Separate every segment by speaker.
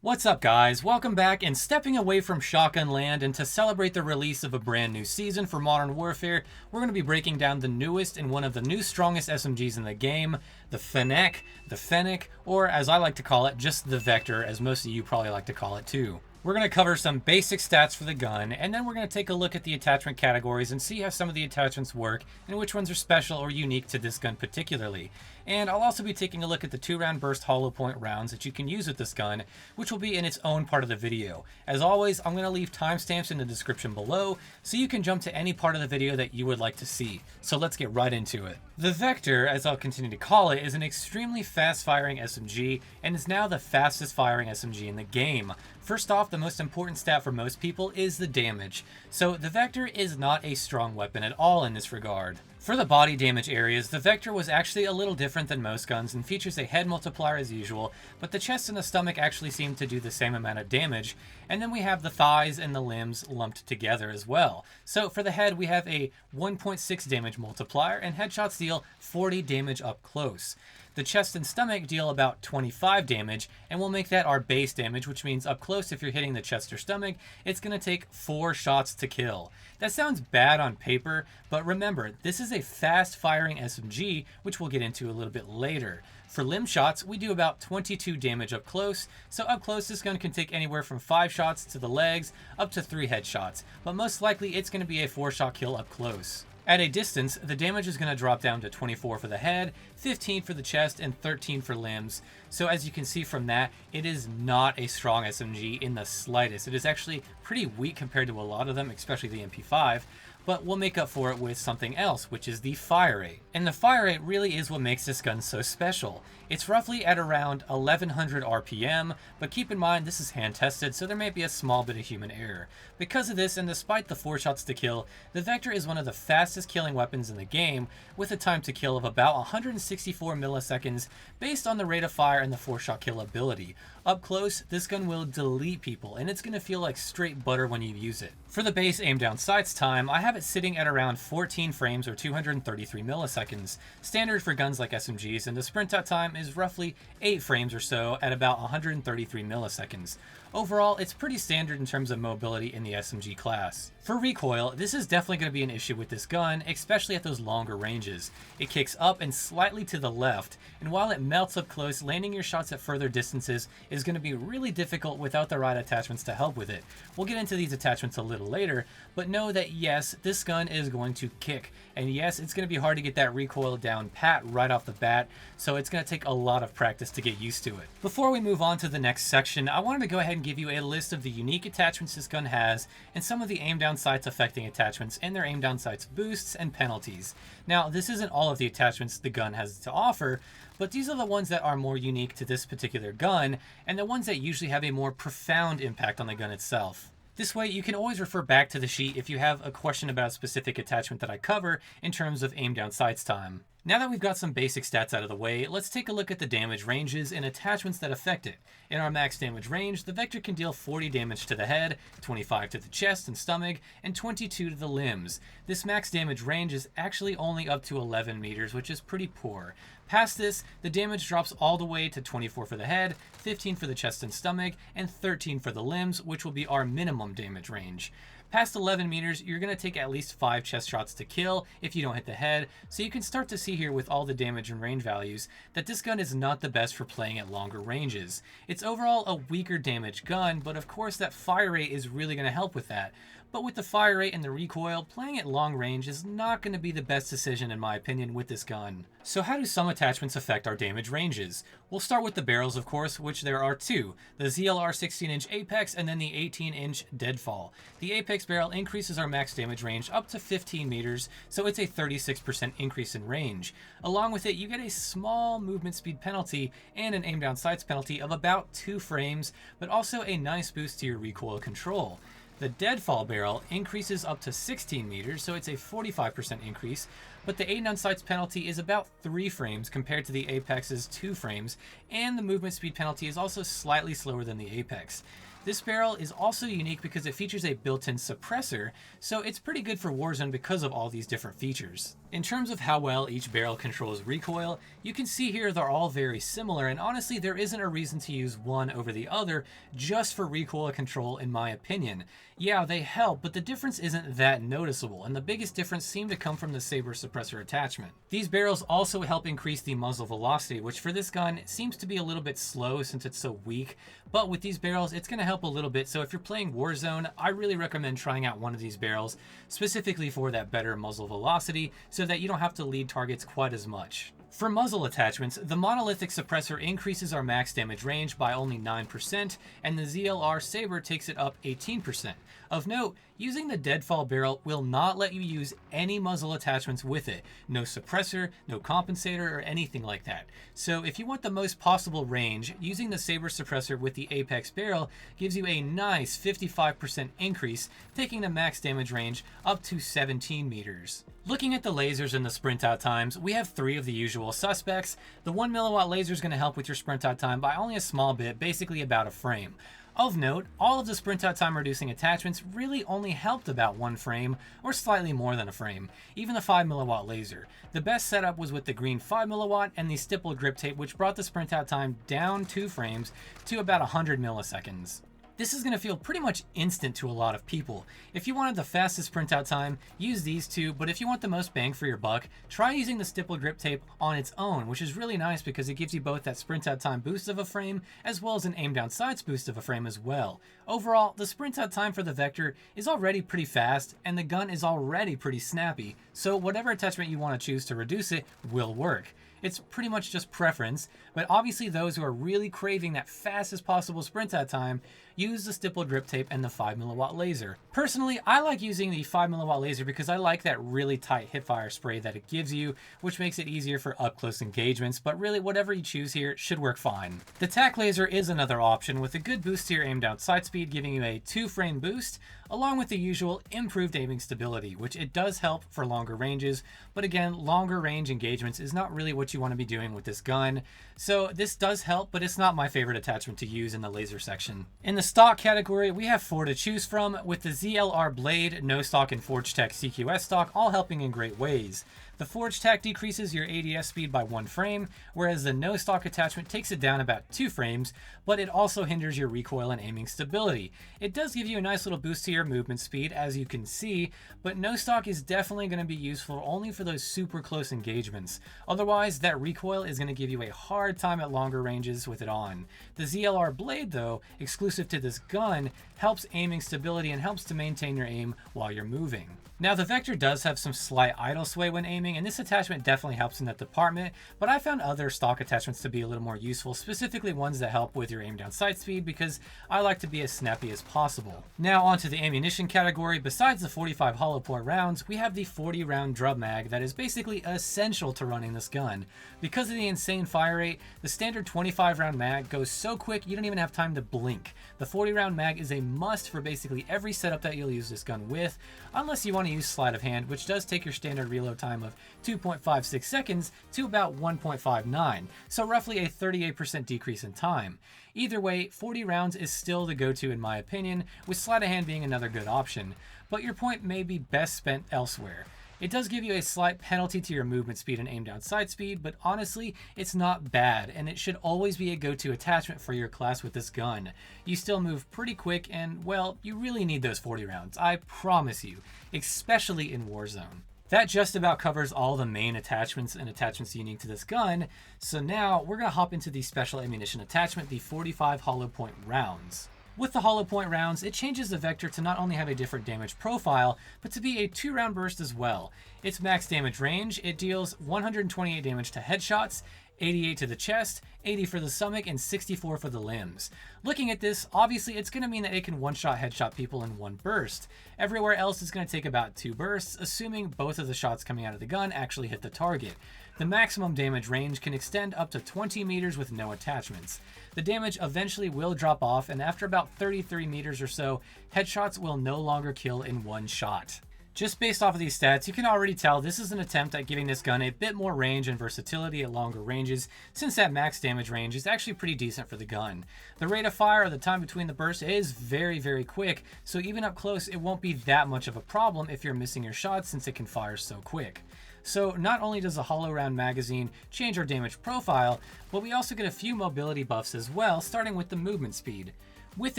Speaker 1: What's up, guys? Welcome back, and stepping away from Shotgun Land, and to celebrate the release of a brand new season for Modern Warfare, we're going to be breaking down the newest and one of the new strongest SMGs in the game, the Fennec, the Fennec, or as I like to call it, just the Vector, as most of you probably like to call it too. We're going to cover some basic stats for the gun, and then we're going to take a look at the attachment categories and see how some of the attachments work and which ones are special or unique to this gun particularly. And I'll also be taking a look at the 2-round burst hollow point rounds that you can use with this gun, which will be in its own part of the video. As always, I'm going to leave timestamps in the description below, so you can jump to any part of the video that you would like to see. So let's get right into it. The Vector, as I'll continue to call it, is an extremely fast-firing SMG, and is now the fastest-firing SMG in the game. First off, the most important stat for most people is the damage. So the Vector is not a strong weapon at all in this regard. For the body damage areas, the Vector was actually a little different than most guns and features a head multiplier as usual, but the chest and the stomach actually seem to do the same amount of damage, and then we have the thighs and the limbs lumped together as well. So for the head, we have a 1.6 damage multiplier, and headshots deal 40 damage up close. The chest and stomach deal about 25 damage, and we'll make that our base damage, which means up close, if you're hitting the chest or stomach, it's going to take 4 shots to kill. That sounds bad on paper, but remember, this is a fast-firing SMG, which we'll get into a little bit later. For limb shots, we do about 22 damage up close, so up close this gun can take anywhere from 5 shots to the legs, up to 3 headshots, but most likely it's going to be a 4-shot kill up close. At a distance, the damage is going to drop down to 24 for the head, 15 for the chest, and 13 for limbs. So as you can see from that, it is not a strong SMG in the slightest. It is actually pretty weak compared to a lot of them, especially the MP5, but we'll make up for it with something else, which is the fire rate. And the fire rate really is what makes this gun so special. It's roughly at around 1100 RPM, but keep in mind this is hand tested, so there may be a small bit of human error. Because of this, and despite the 4 shots to kill, the Vector is one of the fastest killing weapons in the game, with a time to kill of about 164 milliseconds based on the rate of fire and the 4-shot kill ability. Up close, this gun will delete people, and it's going to feel like straight butter when you use it. For the base aim down sights time, I have it sitting at around 14 frames or 233 milliseconds. Standard for guns like SMGs, and the sprint out time is roughly 8 frames or so at about 133 milliseconds. Overall, it's pretty standard in terms of mobility in the SMG class. For recoil, this is definitely going to be an issue with this gun, especially at those longer ranges. It kicks up and slightly to the left, and while it melts up close, landing your shots at further distances is going to be really difficult without the right attachments to help with it. We'll get into these attachments a little later, but know that yes, this gun is going to kick, and yes, it's going to be hard to get that recoil down pat right off the bat, so it's going to take a lot of practice to get used to it. Before we move on to the next section, I wanted to go ahead and give you a list of the unique attachments this gun has, and some of the aim down sights affecting attachments and their aim down sights boosts and penalties. Now, this isn't all of the attachments the gun has to offer, but these are the ones that are more unique to this particular gun, and the ones that usually have a more profound impact on the gun itself. This way, you can always refer back to the sheet if you have a question about a specific attachment that I cover in terms of aim down sights time. Now that we've got some basic stats out of the way, let's take a look at the damage ranges and attachments that affect it. In our max damage range, the Vector can deal 40 damage to the head, 25 to the chest and stomach, and 22 to the limbs. This max damage range is actually only up to 11 meters, which is pretty poor. Past this, the damage drops all the way to 24 for the head, 15 for the chest and stomach, and 13 for the limbs, which will be our minimum damage range. Past 11 meters, you're going to take at least 5 chest shots to kill if you don't hit the head, so you can start to see here with all the damage and range values that this gun is not the best for playing at longer ranges. It's overall a weaker damage gun, but of course that fire rate is really going to help with that. But with the fire rate and the recoil, playing at long range is not going to be the best decision in my opinion with this gun. So how do some attachments affect our damage ranges? We'll start with the barrels, of course, which there are 2. The ZLR 16-inch Apex and then the 18-inch Deadfall. The Apex barrel increases our max damage range up to 15 meters, so it's a 36% increase in range. Along with it, you get a small movement speed penalty and an aim down sights penalty of about 2 frames, but also a nice boost to your recoil control. The Deadfall barrel increases up to 16 meters, so it's a 45% increase, but the aim down sights penalty is about 3 frames compared to the Apex's 2 frames, and the movement speed penalty is also slightly slower than the Apex. This barrel is also unique because it features a built-in suppressor, so it's pretty good for Warzone because of all these different features. In terms of how well each barrel controls recoil, you can see here they're all very similar, and honestly there isn't a reason to use one over the other just for recoil control in my opinion. Yeah, they help, but the difference isn't that noticeable, and the biggest difference seemed to come from the saber suppressor attachment. These barrels also help increase the muzzle velocity, which for this gun seems to be a little bit slow since it's so weak, but with these barrels it's going to help a little bit, so if you're playing Warzone, I really recommend trying out one of these barrels, specifically for that better muzzle velocity, so that you don't have to lead targets quite as much. For muzzle attachments, the monolithic suppressor increases our max damage range by only 9%, and the ZLR Saber takes it up 18%. Of note, using the deadfall barrel will not let you use any muzzle attachments with it. No suppressor, no compensator, or anything like that. So if you want the most possible range, using the Saber suppressor with the Apex barrel gives you a nice 55% increase, taking the max damage range up to 17 meters. Looking at the lasers and the sprint out times, we have 3 of the usual suspects. The 1 milliwatt laser is going to help with your sprint out time by only a small bit, basically about a frame. Of note, all of the sprint out time reducing attachments really only helped about 1 frame, or slightly more than a frame, even the 5 milliwatt laser. The best setup was with the green 5 milliwatt and the stipple grip tape, which brought the sprint out time down 2 frames to about 100 milliseconds. This is going to feel pretty much instant to a lot of people. If you wanted the fastest printout time, use these two, but if you want the most bang for your buck, try using the stipple grip tape on its own, which is really nice because it gives you both that sprint out time boost of a frame, as well as an aim down sights boost of a frame as well. Overall, the sprint out time for the Vector is already pretty fast, and the gun is already pretty snappy, so whatever attachment you want to choose to reduce it will work. It's pretty much just preference, but obviously those who are really craving that fastest possible sprint out time, use the stipple grip tape and the 5 milliwatt laser. Personally, I like using the 5 milliwatt laser because I like that really tight hipfire spray that it gives you, which makes it easier for up close engagements, but really whatever you choose here should work fine. The tac laser is another option with a good boost to your aim down sight speed, giving you a 2-frame boost, along with the usual improved aiming stability, which it does help for longer ranges, but again, longer range engagements is not really what you want to be doing with this gun. So this does help, but it's not my favorite attachment to use in the laser section. In the stock category, we have 4 to choose from, with the ZLR Blade, No Stock, and Forge Tech CQS stock all helping in great ways. The Forge Tech decreases your ADS speed by 1 frame, whereas the No Stock attachment takes it down about 2 frames, but it also hinders your recoil and aiming stability. It does give you a nice little boost to your movement speed, as you can see, but No Stock is definitely going to be useful only for those super close engagements. Otherwise, that recoil is going to give you a hard time at longer ranges with it on. The ZLR Blade, though, exclusive to this gun, helps aiming stability and helps to maintain your aim while you're moving. Now, the Vector does have some slight idle sway when aiming, and this attachment definitely helps in that department, but I found other stock attachments to be a little more useful, specifically ones that help with your aim down sight speed, because I like to be as snappy as possible. Now, onto the ammunition category. Besides the 45 hollow point rounds, we have the 40 round drum mag that is basically essential to running this gun. Because of the insane fire rate, the standard 25 round mag goes so quick you don't even have time to blink. The 40 round mag is a must for basically every setup that you'll use this gun with, unless you want to use sleight of hand, which does take your standard reload time of 2.56 seconds to about 1.59, so roughly a 38% decrease in time. Either way, 40 rounds is still the go-to in my opinion, with sleight of hand being another good option, but your point may be best spent elsewhere. It does give you a slight penalty to your movement speed and aim down sight speed, but honestly, it's not bad, and it should always be a go-to attachment for your class with this gun. You still move pretty quick, and well, you really need those 40 rounds, I promise you, especially in Warzone. That just about covers all the main attachments and attachments unique to this gun, so now we're going to hop into the special ammunition attachment, the 45 hollow point rounds. With the hollow point rounds, it changes the Vector to not only have a different damage profile, but to be a 2-round burst as well. Its max damage range, it deals 128 damage to headshots, 88 to the chest, 80 for the stomach, and 64 for the limbs. Looking at this, obviously it's going to mean that it can one-shot headshot people in 1 burst. Everywhere else is going to take about 2 bursts, assuming both of the shots coming out of the gun actually hit the target. The maximum damage range can extend up to 20 meters with no attachments. The damage eventually will drop off, and after about 33 meters or so, headshots will no longer kill in 1 shot. Just based off of these stats, you can already tell this is an attempt at giving this gun a bit more range and versatility at longer ranges, since that max damage range is actually pretty decent for the gun. The rate of fire, or the time between the bursts, is very quick, so even up close it won't be that much of a problem if you're missing your shots, since it can fire so quick. So not only does the hollow round magazine change our damage profile, but we also get a few mobility buffs as well, starting with the movement speed. With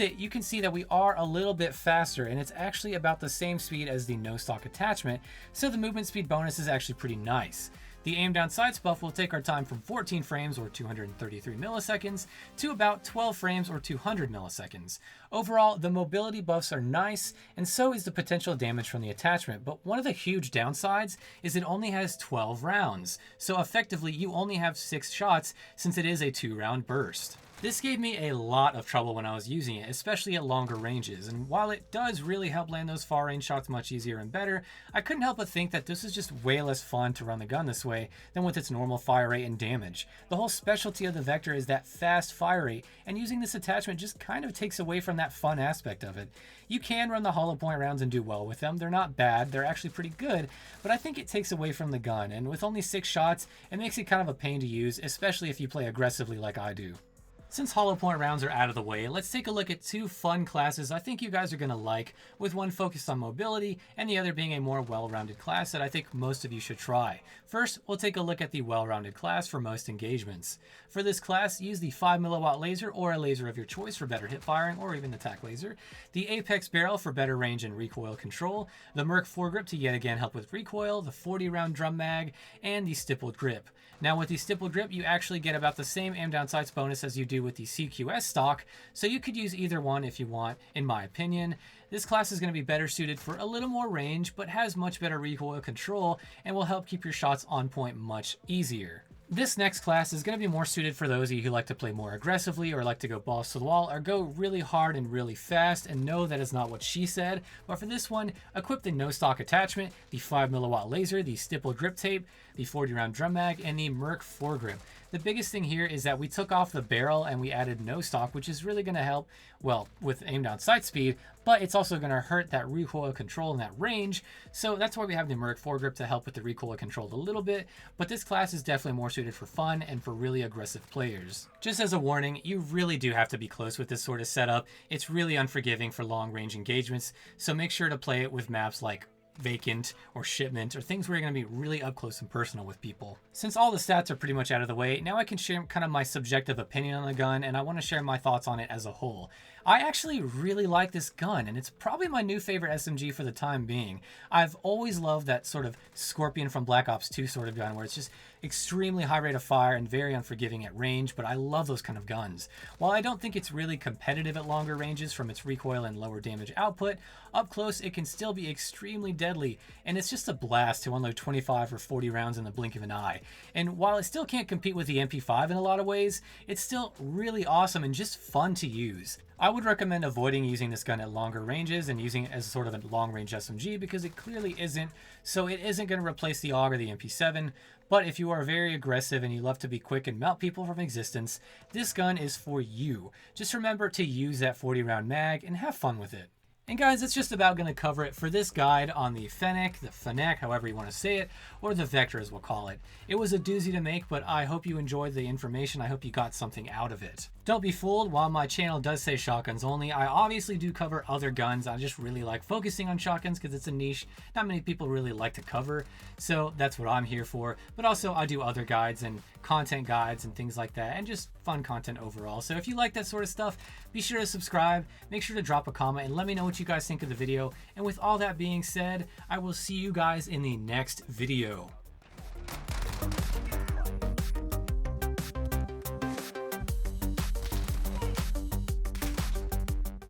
Speaker 1: it, you can see that we are a little bit faster, and it's actually about the same speed as the no stock attachment, so the movement speed bonus is actually pretty nice. The aim down sights buff will take our time from 14 frames or 233 milliseconds to about 12 frames or 200 milliseconds. Overall, the mobility buffs are nice, and so is the potential damage from the attachment, but one of the huge downsides is it only has 12 rounds, so effectively you only have 6 shots since it is a 2-round burst. This gave me a lot of trouble when I was using it, especially at longer ranges, and while it does really help land those far range shots much easier and better, I couldn't help but think that this is just way less fun to run the gun this way than with its normal fire rate and damage. The whole specialty of the Vector is that fast fire rate, and using this attachment just kind of takes away from that fun aspect of it. You can run the hollow point rounds and do well with them. They're not bad, they're actually pretty good, but I think it takes away from the gun, and with only 6 shots, it makes it kind of a pain to use, especially if you play aggressively like I do. Since hollow point rounds are out of the way, let's take a look at 2 fun classes I think you guys are going to like, with one focused on mobility and the other being a more well-rounded class that I think most of you should try. First, we'll take a look at the well-rounded class for most engagements. For this class, use the 5mW laser or a laser of your choice for better hip firing, or even the tac laser, the Apex barrel for better range and recoil control, the Merc foregrip to yet again help with recoil, the 40-round drum mag, and the stippled grip. Now with the stippled grip, you actually get about the same aim down sights bonus as you do with the CQS stock, so you could use either one if you want, in my opinion. This class is going to be better suited for a little more range, but has much better recoil control and will help keep your shots on point much easier. This next class is going to be more suited for those of you who like to play more aggressively, or like to go balls to the wall, or go really hard and really fast, and no, that is not what she said. But for this one, equip the no stock attachment, the 5mW laser, the stippled grip tape, the 40-round drum mag, and the Merc foregrip. The biggest thing here is that we took off the barrel and we added no stock, which is really going to help, well, with aim down sight speed, but it's also going to hurt that recoil control and that range. So that's why we have the Merc foregrip to help with the recoil control a little bit, but this class is definitely more suited for fun and for really aggressive players. Just as a warning, you really do have to be close with this sort of setup. It's really unforgiving for long range engagements, so make sure to play it with maps like Vacant or Shipment, or things where you're going to be really up close and personal with people. Since all the stats are pretty much out of the way, now I can share kind of my subjective opinion on the gun, and I want to share my thoughts on it as a whole. I actually really like this gun, and it's probably my new favorite SMG for the time being. I've always loved that sort of Scorpion from Black Ops 2 sort of gun, where it's just extremely high rate of fire and very unforgiving at range, but I love those kind of guns. While I don't think it's really competitive at longer ranges from its recoil and lower damage output, up close it can still be extremely deadly, and it's just a blast to unload 25 or 40 rounds in the blink of an eye. And while it still can't compete with the MP5 in a lot of ways, it's still really awesome and just fun to use. I would recommend avoiding using this gun at longer ranges and using it as sort of a long-range SMG, because it clearly isn't, so it isn't going to replace the AUG or the MP7, but if you are very aggressive and you love to be quick and melt people from existence, this gun is for you. Just remember to use that 40-round mag and have fun with it. And guys, that's just about going to cover it for this guide on the Fennec, the Fennec, however you want to say it, or the Vector as we'll call it. It was a doozy to make, but I hope you enjoyed the information. I hope you got something out of it. Don't be fooled, while my channel does say shotguns only, I obviously do cover other guns. I just really like focusing on shotguns because it's a niche not many people really like to cover, so that's what I'm here for. But also I do other guides and content guides and things like that, and just fun content overall. So if you like that sort of stuff, be sure to subscribe, make sure to drop a comment, and let me know what you guys think of the video. And with all that being said, I will see you guys in the next video.